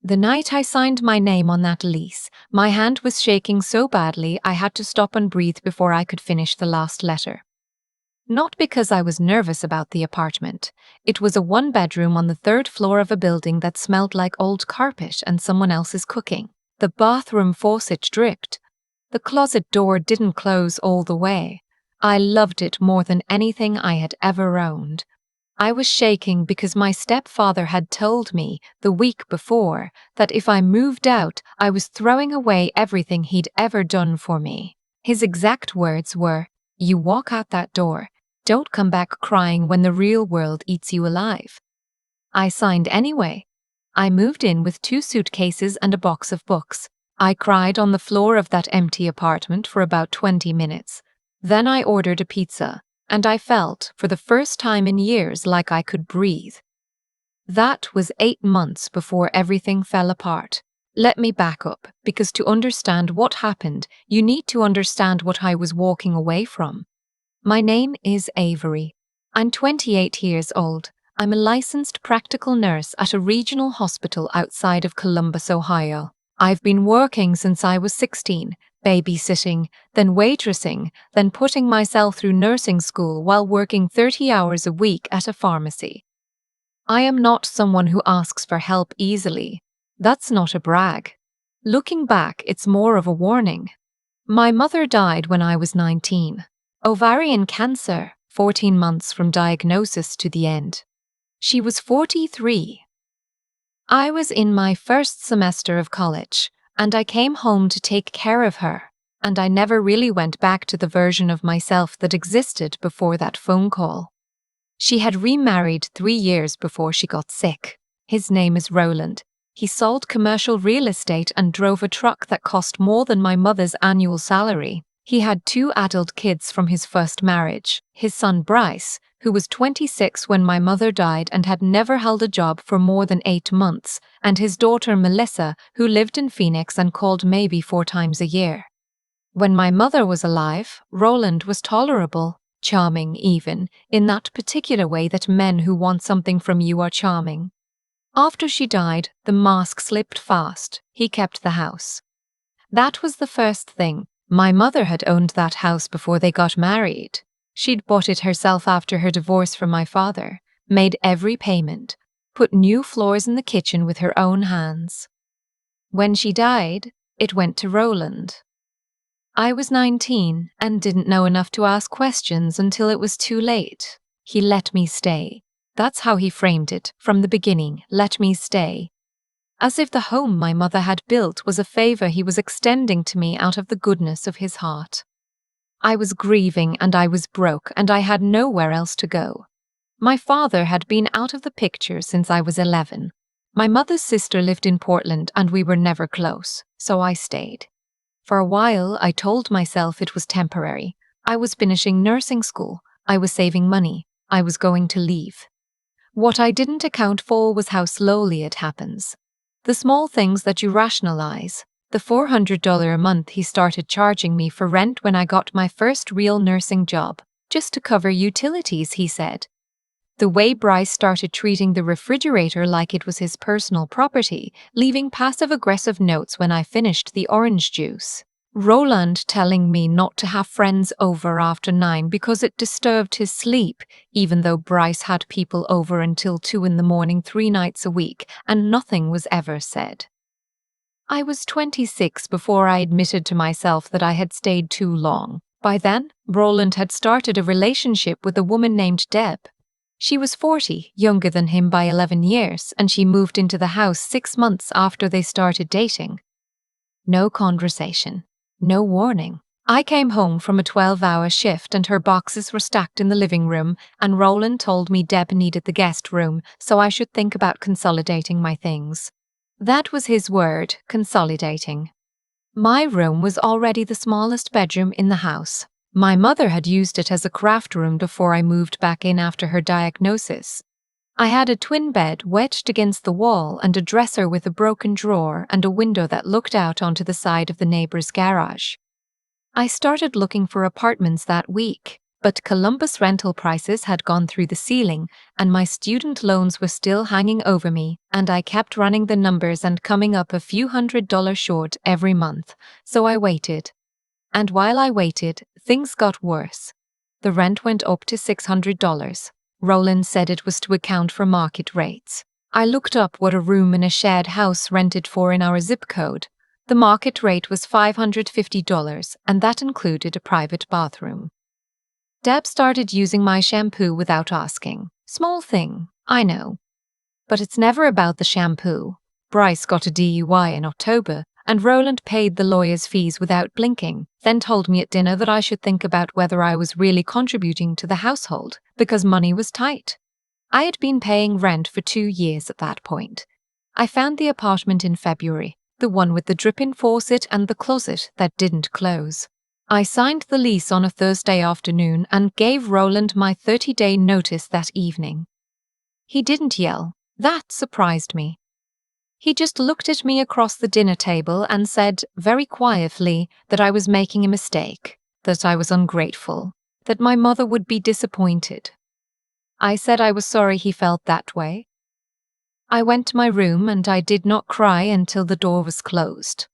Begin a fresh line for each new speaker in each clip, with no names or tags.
The night I signed my name on that lease, my hand was shaking so badly I had to stop and breathe before I could finish the last letter. Not because I was nervous about the apartment. It was a one-bedroom on the third floor of a building that smelled like old carpet and someone else's cooking. The bathroom faucet dripped. The closet door didn't close all the way. I loved it more than anything I had ever owned. I was shaking because my stepfather had told me the week before that if I moved out, I was throwing away everything he'd ever done for me. His exact words were, "You walk out that door. Don't come back crying when the real world eats you alive." I signed anyway. I moved in with 2 suitcases and a box of books. I cried on the floor of that empty apartment for about 20 minutes. Then I ordered a pizza, and I felt, for the first time in years, like I could breathe. That was 8 months before everything fell apart. Let me back up, because to understand what happened, you need to understand what I was walking away from. My name is Avery. I'm 28 years old. I'm a licensed practical nurse at a regional hospital outside of Columbus, Ohio. I've been working since I was 16, babysitting, then waitressing, then putting myself through nursing school while working 30 hours a week at a pharmacy. I am not someone who asks for help easily. That's not a brag. Looking back, it's more of a warning. My mother died when I was 19. Ovarian cancer, 14 months from diagnosis to the end. She was 43. I was in my first semester of college, and I came home to take care of her, and I never really went back to the version of myself that existed before that phone call. She had remarried 3 years before she got sick. His name is Roland. He sold commercial real estate and drove a truck that cost more than my mother's annual salary. He had 2 adult kids from his first marriage, his son Bryce, who was 26 when my mother died and had never held a job for more than 8 months, and his daughter Melissa, who lived in Phoenix and called maybe 4 times a year. When my mother was alive, Roland was tolerable, charming even, in that particular way that men who want something from you are charming. After she died, the mask slipped fast. He kept the house. That was the first thing. My mother had owned that house before they got married. She'd bought it herself after her divorce from my father, made every payment, put new floors in the kitchen with her own hands. When she died, it went to Roland. I was 19 and didn't know enough to ask questions until it was too late. He let me stay. That's how he framed it from the beginning, let me stay. As if the home my mother had built was a favor he was extending to me out of the goodness of his heart. I was grieving and I was broke and I had nowhere else to go. My father had been out of the picture since I was 11. My mother's sister lived in Portland and we were never close, so I stayed. For a while, I told myself it was temporary. I was finishing nursing school. I was saving money. I was going to leave. What I didn't account for was how slowly it happens. The small things that you rationalize. The $400 a month he started charging me for rent when I got my first real nursing job, just to cover utilities, he said. The way Bryce started treating the refrigerator like it was his personal property, leaving passive-aggressive notes when I finished the orange juice. Roland telling me not to have friends over after 9 because it disturbed his sleep, even though Bryce had people over until 2 in the morning 3 nights a week, and nothing was ever said. I was 26 before I admitted to myself that I had stayed too long. By then, Roland had started a relationship with a woman named Deb. She was 40, younger than him by 11 years, and she moved into the house 6 months after they started dating. No conversation. No warning. I came home from a 12-hour shift and her boxes were stacked in the living room, and Roland told me Deb needed the guest room, so I should think about consolidating my things. That was his word, consolidating. My room was already the smallest bedroom in the house. My mother had used it as a craft room before I moved back in after her diagnosis. I had a twin bed wedged against the wall and a dresser with a broken drawer and a window that looked out onto the side of the neighbor's garage. I started looking for apartments that week. But Columbus rental prices had gone through the ceiling, and my student loans were still hanging over me, and I kept running the numbers and coming up a few $100s short every month, so I waited. And while I waited, things got worse. The rent went up to $600. Roland said it was to account for market rates. I looked up what a room in a shared house rented for in our zip code. The market rate was $550, and that included a private bathroom. Deb started using my shampoo without asking. Small thing, I know. But it's never about the shampoo. Bryce got a DUI in October, and Roland paid the lawyer's fees without blinking, then told me at dinner that I should think about whether I was really contributing to the household, because money was tight. I had been paying rent for 2 years at that point. I found the apartment in February, the one with the drip-in faucet and the closet that didn't close. I signed the lease on a Thursday afternoon and gave Roland my 30-day notice that evening. He didn't yell. That surprised me. He just looked at me across the dinner table and said, very quietly, that I was making a mistake, that I was ungrateful, that my mother would be disappointed. I said I was sorry he felt that way. I went to my room and I did not cry until the door was closed.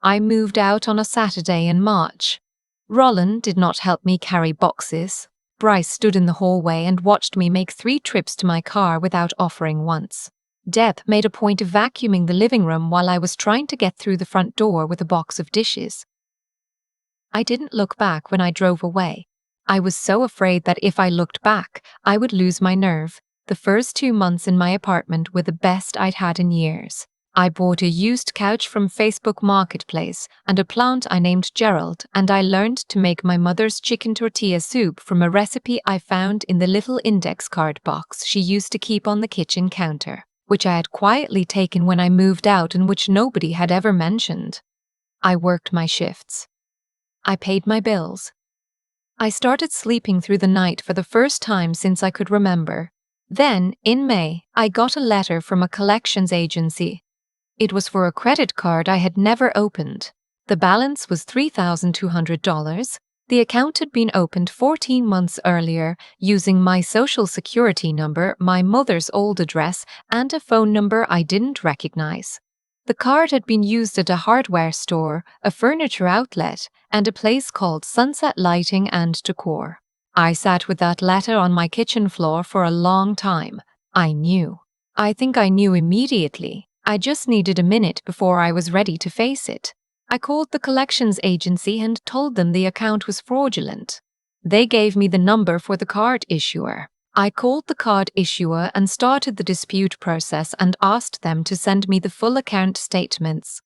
I moved out on a Saturday in March. Roland did not help me carry boxes. Bryce stood in the hallway and watched me make 3 trips to my car without offering once. Deb made a point of vacuuming the living room while I was trying to get through the front door with a box of dishes. I didn't look back when I drove away. I was so afraid that if I looked back, I would lose my nerve. The first 2 months in my apartment were the best I'd had in years. I bought a used couch from Facebook Marketplace and a plant I named Gerald, and I learned to make my mother's chicken tortilla soup from a recipe I found in the little index card box she used to keep on the kitchen counter, which I had quietly taken when I moved out and which nobody had ever mentioned. I worked my shifts. I paid my bills. I started sleeping through the night for the first time since I could remember. Then, in May, I got a letter from a collections agency. It was for a credit card I had never opened. The balance was $3,200. The account had been opened 14 months earlier using my social security number, my mother's old address, and a phone number I didn't recognize. The card had been used at a hardware store, a furniture outlet, and a place called Sunset Lighting and Decor. I sat with that letter on my kitchen floor for a long time. I knew. I think I knew immediately. I just needed a minute before I was ready to face it. I called the collections agency and told them the account was fraudulent. They gave me the number for the card issuer. I called the card issuer and started the dispute process and asked them to send me the full account statements.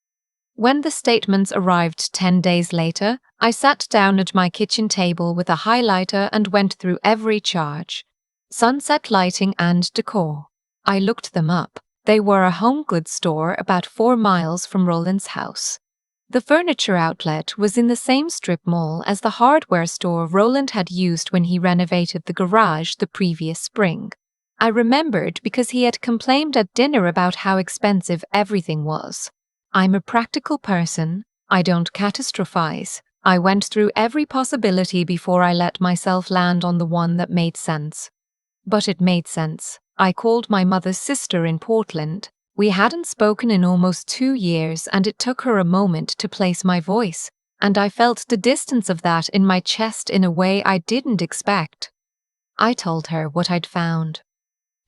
When the statements arrived 10 days later, I sat down at my kitchen table with a highlighter and went through every charge. Sunset Lighting and Decor. I looked them up. They were a home goods store about 4 miles from Roland's house. The furniture outlet was in the same strip mall as the hardware store Roland had used when he renovated the garage the previous spring. I remembered because he had complained at dinner about how expensive everything was. I'm a practical person. I don't catastrophize. I went through every possibility before I let myself land on the one that made sense. But it made sense. I called my mother's sister in Portland. We hadn't spoken in almost 2 years, and it took her a moment to place my voice, and I felt the distance of that in my chest in a way I didn't expect. I told her what I'd found.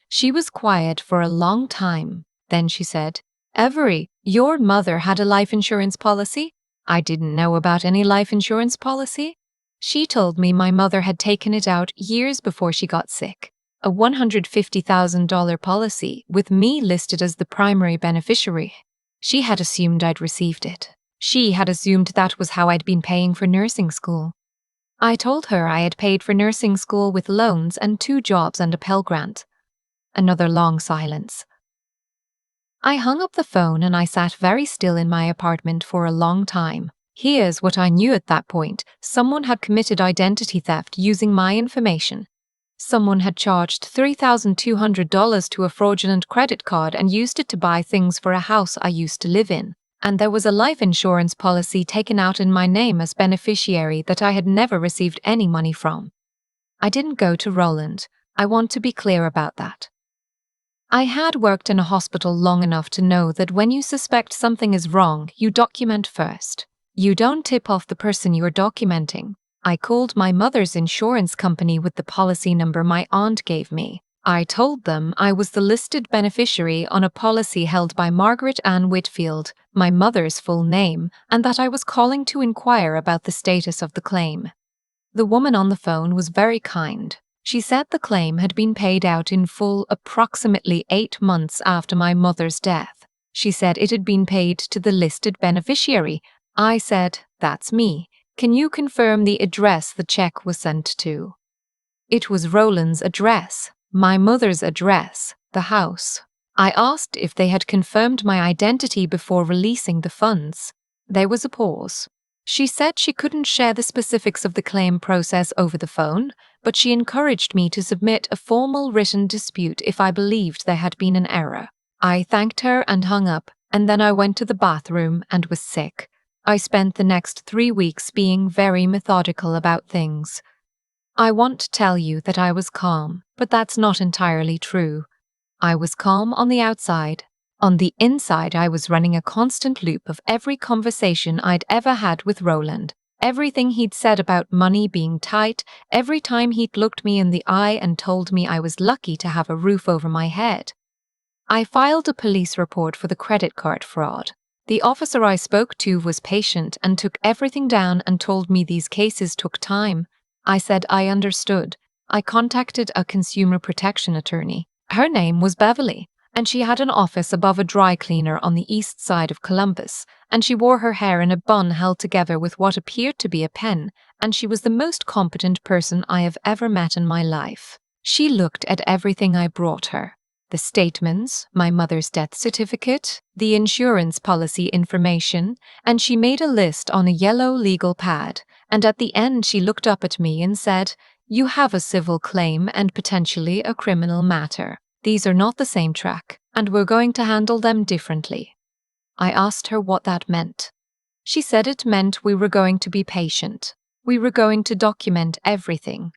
She was quiet for a long time. Then she said, "Avery, your mother had a life insurance policy?" I didn't know about any life insurance policy. She told me my mother had taken it out years before she got sick. A $150,000 policy, with me listed as the primary beneficiary. She had assumed I'd received it. She had assumed that was how I'd been paying for nursing school. I told her I had paid for nursing school with loans and 2 jobs and a Pell Grant. Another long silence. I hung up the phone and I sat very still in my apartment for a long time. Here's what I knew at that point. Someone had committed identity theft using my information. Someone had charged $3,200 to a fraudulent credit card and used it to buy things for a house I used to live in. And there was a life insurance policy taken out in my name as beneficiary that I had never received any money from. I didn't go to Roland. I want to be clear about that. I had worked in a hospital long enough to know that when you suspect something is wrong, you document first. You don't tip off the person you are documenting. I called my mother's insurance company with the policy number my aunt gave me. I told them I was the listed beneficiary on a policy held by Margaret Ann Whitfield, my mother's full name, and that I was calling to inquire about the status of the claim. The woman on the phone was very kind. She said the claim had been paid out in full approximately 8 months after my mother's death. She said it had been paid to the listed beneficiary. I said, "That's me. Can you confirm the address the check was sent to?" It was Roland's address, my mother's address, the house. I asked if they had confirmed my identity before releasing the funds. There was a pause. She said she couldn't share the specifics of the claim process over the phone, but she encouraged me to submit a formal written dispute if I believed there had been an error. I thanked her and hung up, and then I went to the bathroom and was sick. I spent the next 3 weeks being very methodical about things. I want to tell you that I was calm, but that's not entirely true. I was calm on the outside. On the inside, I was running a constant loop of every conversation I'd ever had with Roland, everything he'd said about money being tight, every time he'd looked me in the eye and told me I was lucky to have a roof over my head. I filed a police report for the credit card fraud. The officer I spoke to was patient and took everything down and told me these cases took time. I said I understood. I contacted a consumer protection attorney. Her name was Beverly, and she had an office above a dry cleaner on the east side of Columbus, and she wore her hair in a bun held together with what appeared to be a pen, and she was the most competent person I have ever met in my life. She looked at everything I brought her. The statements, my mother's death certificate, the insurance policy information, and she made a list on a yellow legal pad, and at the end she looked up at me and said, "You have a civil claim and potentially a criminal matter. These are not the same track, and we're going to handle them differently." I asked her what that meant. She said it meant we were going to be patient. We were going to document everything.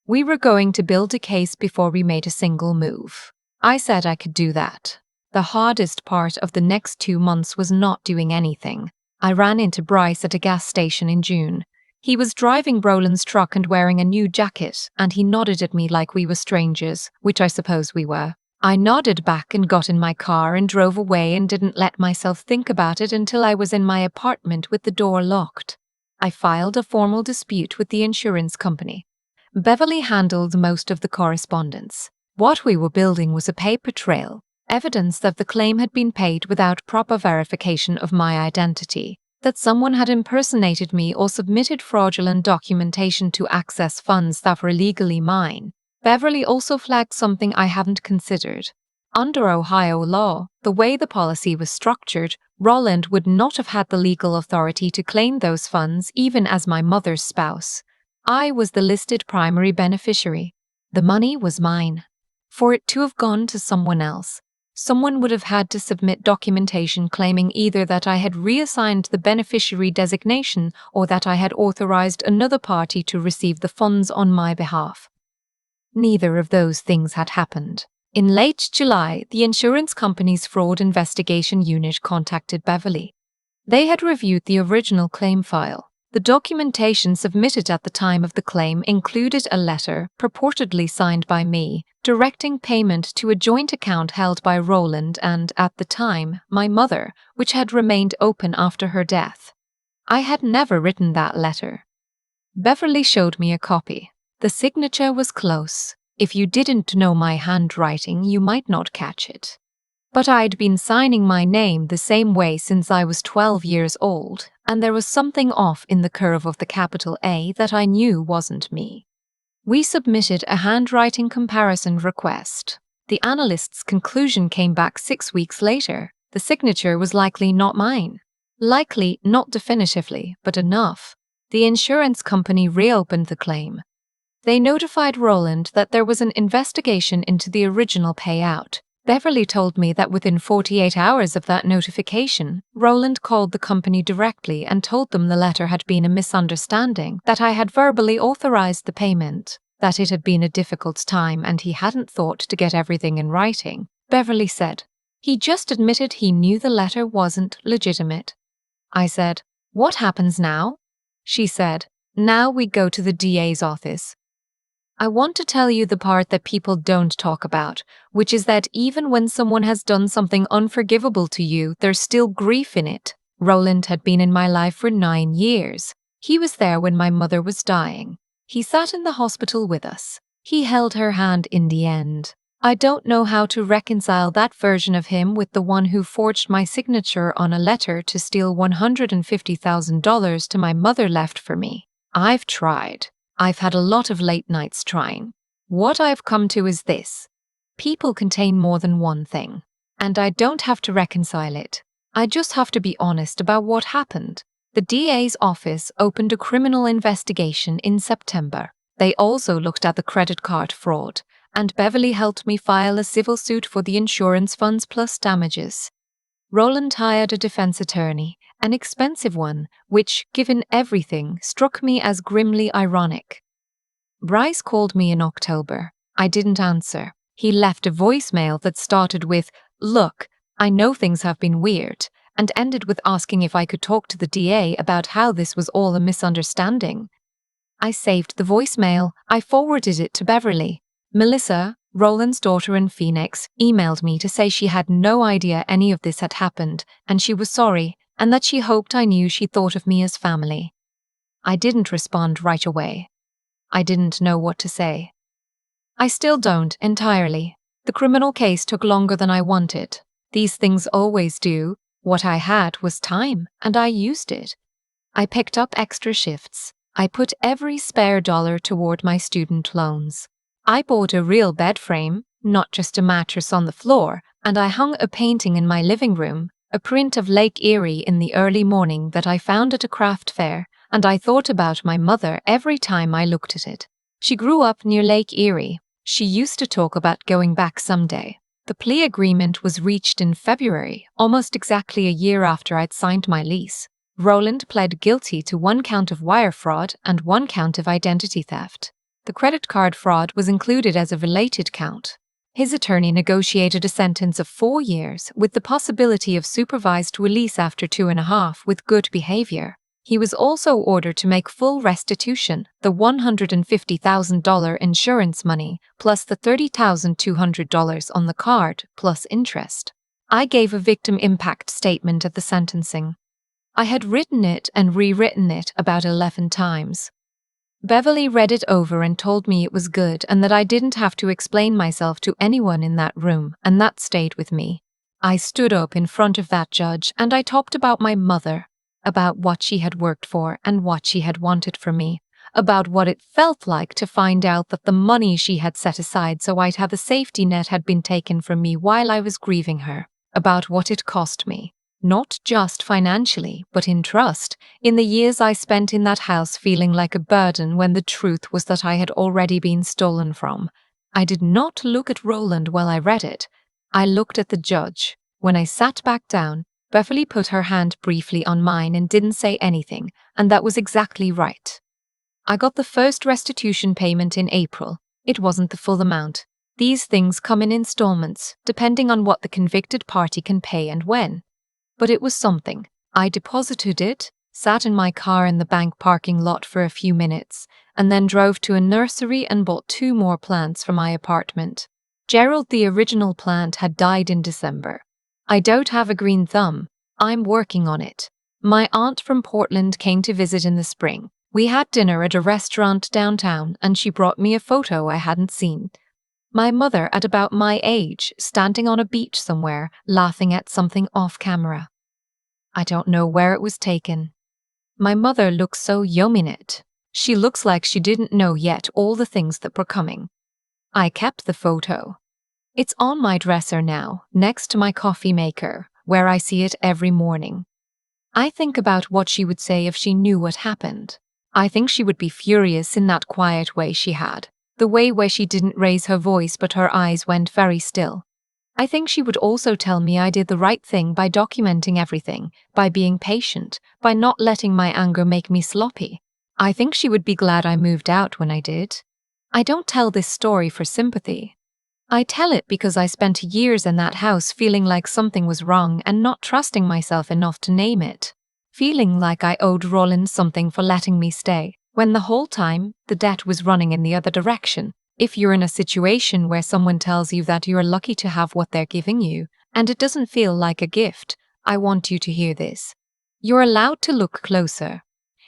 We were going to build a case before we made a single move. I said I could do that. The hardest part of the next 2 months was not doing anything. I ran into Bryce at a gas station in June. He was driving Roland's truck and wearing a new jacket, and he nodded at me like we were strangers, which I suppose we were. I nodded back and got in my car and drove away and didn't let myself think about it until I was in my apartment with the door locked. I filed a formal dispute with the insurance company. Beverly handled most of the correspondence. What we were building was a paper trail, evidence that the claim had been paid without proper verification of my identity, that someone had impersonated me or submitted fraudulent documentation to access funds that were illegally mine. Beverly also flagged something I hadn't considered. Under Ohio law, the way the policy was structured, Roland would not have had the legal authority to claim those funds even as my mother's spouse. I was the listed primary beneficiary. The money was mine. For it to have gone to someone else, someone would have had to submit documentation claiming either that I had reassigned the beneficiary designation or that I had authorized another party to receive the funds on my behalf. Neither of those things had happened. In late July, the insurance company's fraud investigation unit contacted Beverly. They had reviewed the original claim file. The documentation submitted at the time of the claim included a letter, purportedly signed by me, directing payment to a joint account held by Roland and, at the time, my mother, which had remained open after her death. I had never written that letter. Beverly showed me a copy. The signature was close. If you didn't know my handwriting, you might not catch it. But I'd been signing my name the same way since I was 12 years old, and there was something off in the curve of the capital A that I knew wasn't me. We submitted a handwriting comparison request. The analyst's conclusion came back 6 weeks later. The signature was likely not mine. Likely not definitively, but enough. The insurance company reopened the claim. They notified Roland that there was an investigation into the original payout. Beverly told me that within 48 hours of that notification, Roland called the company directly and told them the letter had been a misunderstanding, that I had verbally authorized the payment. that it had been a difficult time and he hadn't thought to get everything in writing, Beverly said. He just admitted he knew the letter wasn't legitimate. I said, "What happens now?" She said, "Now we go to the DA's office." I want to tell you the part that people don't talk about, which is that even when someone has done something unforgivable to you, there's still grief in it. Roland had been in my life for 9 years. He was there when my mother was dying. He sat in the hospital with us. He held her hand in the end. I don't know how to reconcile that version of him with the one who forged my signature on a letter to steal $150,000 to my mother left for me. I've tried. I've had a lot of late nights trying. What I've come to is this. People contain more than one thing. And I don't have to reconcile it. I just have to be honest about what happened. The DA's office opened a criminal investigation in September. They also looked at the credit card fraud, and Beverly helped me file a civil suit for the insurance funds plus damages. Roland hired a defense attorney, an expensive one, which, given everything, struck me as grimly ironic. Bryce called me in October. I didn't answer. He left a voicemail that started with, "Look, I know things have been weird," and ended with asking if I could talk to the DA about how this was all a misunderstanding. I saved the voicemail. I forwarded it to Beverly. Melissa, Roland's daughter in Phoenix, emailed me to say she had no idea any of this had happened, and she was sorry, and that she hoped I knew she thought of me as family. I didn't respond right away. I didn't know what to say. I still don't entirely. The criminal case took longer than I wanted. These things always do. What I had was time, and I used it. I picked up extra shifts. I put every spare dollar toward my student loans. I bought a real bed frame, not just a mattress on the floor, and I hung a painting in my living room, a print of Lake Erie in the early morning that I found at a craft fair, and I thought about my mother every time I looked at it. She grew up near Lake Erie. She used to talk about going back someday. The plea agreement was reached in February, almost exactly a year after I'd signed my lease. Roland pled guilty to 1 count of wire fraud and 1 count of identity theft. The credit card fraud was included as a related count. His attorney negotiated a sentence of 4 years with the possibility of supervised release after 2.5 with good behavior. He was also ordered to make full restitution, the $150,000 insurance money, plus the $30,200 on the card, plus interest. I gave a victim impact statement at the sentencing. I had written it and rewritten it about 11 times. Beverly read it over and told me it was good and that I didn't have to explain myself to anyone in that room, and that stayed with me. I stood up in front of that judge and I talked about my mother, about what she had worked for and what she had wanted from me, about what it felt like to find out that the money she had set aside so I'd have a safety net had been taken from me while I was grieving her, about what it cost me. Not just financially, but in trust, in the years I spent in that house feeling like a burden when the truth was that I had already been stolen from. I did not look at Roland while I read it. I looked at the judge. When I sat back down, Beverly put her hand briefly on mine and didn't say anything, and that was exactly right. I got the first restitution payment in April. It wasn't the full amount. These things come in installments, depending on what the convicted party can pay and when. But it was something. I deposited it, sat in my car in the bank parking lot for a few minutes, and then drove to a nursery and bought 2 more plants for my apartment. Gerald, the original plant, had died in December. I don't have a green thumb. I'm working on it. My aunt from Portland came to visit in the spring. We had dinner at a restaurant downtown, and she brought me a photo I hadn't seen. My mother, at about my age, standing on a beach somewhere, laughing at something off camera. I don't know where it was taken. My mother looks so young in it. She looks like she didn't know yet all the things that were coming. I kept the photo. It's on my dresser now, next to my coffee maker, where I see it every morning. I think about what she would say if she knew what happened. I think she would be furious in that quiet way she had. The way where she didn't raise her voice but her eyes went very still. I think she would also tell me I did the right thing by documenting everything, by being patient, by not letting my anger make me sloppy. I think she would be glad I moved out when I did. I don't tell this story for sympathy. I tell it because I spent years in that house feeling like something was wrong and not trusting myself enough to name it. Feeling like I owed Roland something for letting me stay, when the whole time, the debt was running in the other direction. If you're in a situation where someone tells you that you're lucky to have what they're giving you, and it doesn't feel like a gift, I want you to hear this. You're allowed to look closer.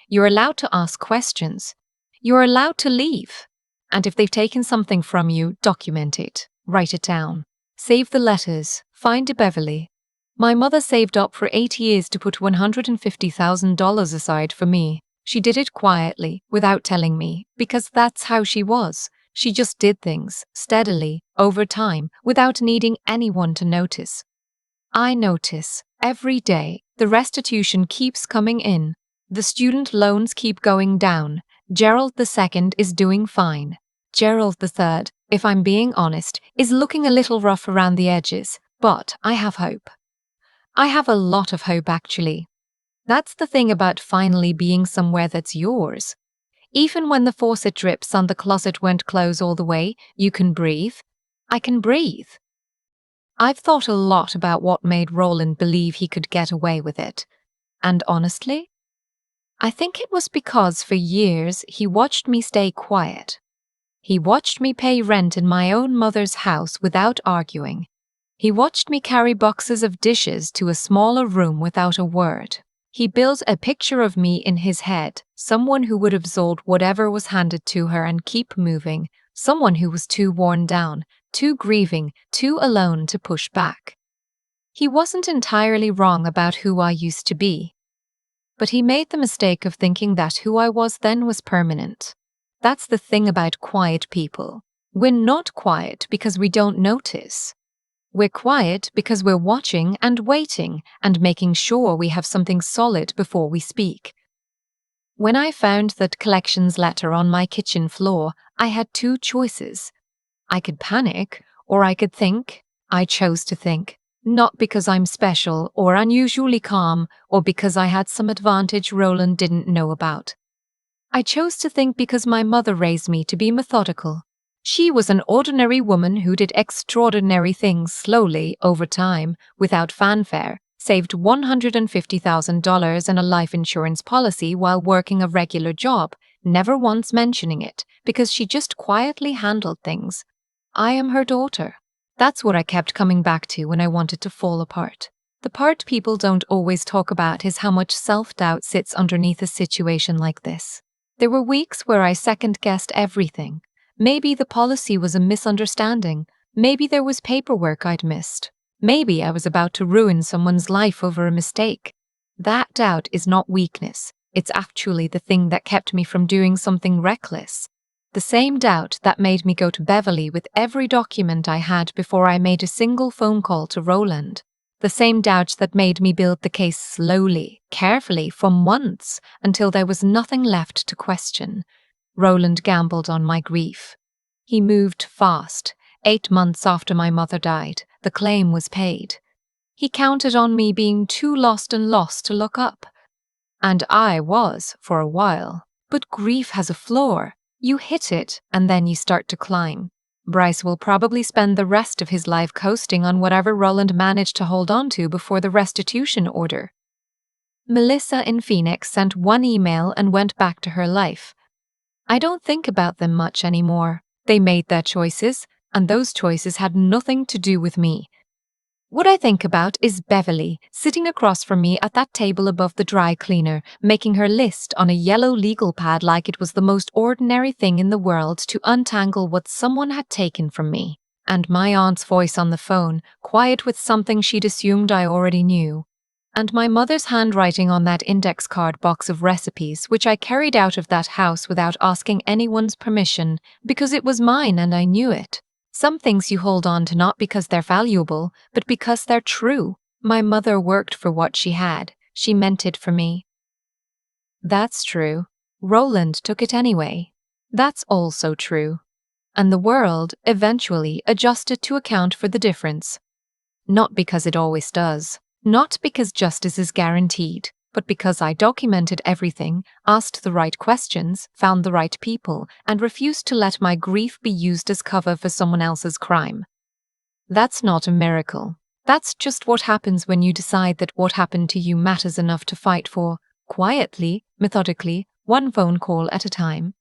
You're allowed to ask questions. You're allowed to leave. And if they've taken something from you, document it. Write it down. Save the letters. Find a Beverly. My mother saved up for 8 years to put $150,000 aside for me. She did it quietly, without telling me, because that's how she was. She just did things, steadily, over time, without needing anyone to notice. I notice, every day, the restitution keeps coming in. The student loans keep going down. Gerald II is doing fine. Gerald III, if I'm being honest, is looking a little rough around the edges, but I have hope. I have a lot of hope, actually. That's the thing about finally being somewhere that's yours. Even when the faucet drips and the closet won't close all the way, you can breathe. I can breathe. I've thought a lot about what made Roland believe he could get away with it. And honestly, I think it was because for years he watched me stay quiet. He watched me pay rent in my own mother's house without arguing. He watched me carry boxes of dishes to a smaller room without a word. He built a picture of me in his head, someone who would absorb whatever was handed to her and keep moving, someone who was too worn down, too grieving, too alone to push back. He wasn't entirely wrong about who I used to be. But he made the mistake of thinking that who I was then was permanent. That's the thing about quiet people. We're not quiet because we don't notice. We're quiet because we're watching and waiting and making sure we have something solid before we speak. When I found that collections letter on my kitchen floor, I had two choices. I could panic, or I could think. I chose to think. Not because I'm special or unusually calm or because I had some advantage Roland didn't know about. I chose to think because my mother raised me to be methodical. She was an ordinary woman who did extraordinary things slowly, over time, without fanfare, saved $150,000 in a life insurance policy while working a regular job, never once mentioning it, because she just quietly handled things. I am her daughter. That's what I kept coming back to when I wanted to fall apart. The part people don't always talk about is how much self-doubt sits underneath a situation like this. There were weeks where I second-guessed everything. Maybe the policy was a misunderstanding. Maybe there was paperwork I'd missed. Maybe I was about to ruin someone's life over a mistake. That doubt is not weakness. It's actually the thing that kept me from doing something reckless. The same doubt that made me go to Beverly with every document I had before I made a single phone call to Roland. The same doubt that made me build the case slowly, carefully, for months, until there was nothing left to question. Roland gambled on my grief. He moved fast. 8 months after my mother died, the claim was paid. He counted on me being too lost to look up. And I was, for a while. But grief has a floor. You hit it, and then you start to climb. Bryce will probably spend the rest of his life coasting on whatever Roland managed to hold on to before the restitution order. Melissa in Phoenix sent one email and went back to her life. I don't think about them much anymore. They made their choices, and those choices had nothing to do with me. What I think about is Beverly, sitting across from me at that table above the dry cleaner, making her list on a yellow legal pad like it was the most ordinary thing in the world to untangle what someone had taken from me. And my aunt's voice on the phone, quiet with something she'd assumed I already knew. And my mother's handwriting on that index card box of recipes, which I carried out of that house without asking anyone's permission, because it was mine and I knew it. Some things you hold on to not because they're valuable, but because they're true. My mother worked for what she had. She meant it for me. That's true. Roland took it anyway. That's also true. And the world eventually adjusted to account for the difference. Not because it always does. Not because justice is guaranteed, but because I documented everything, asked the right questions, found the right people, and refused to let my grief be used as cover for someone else's crime. That's not a miracle. That's just what happens when you decide that what happened to you matters enough to fight for, quietly, methodically, one phone call at a time.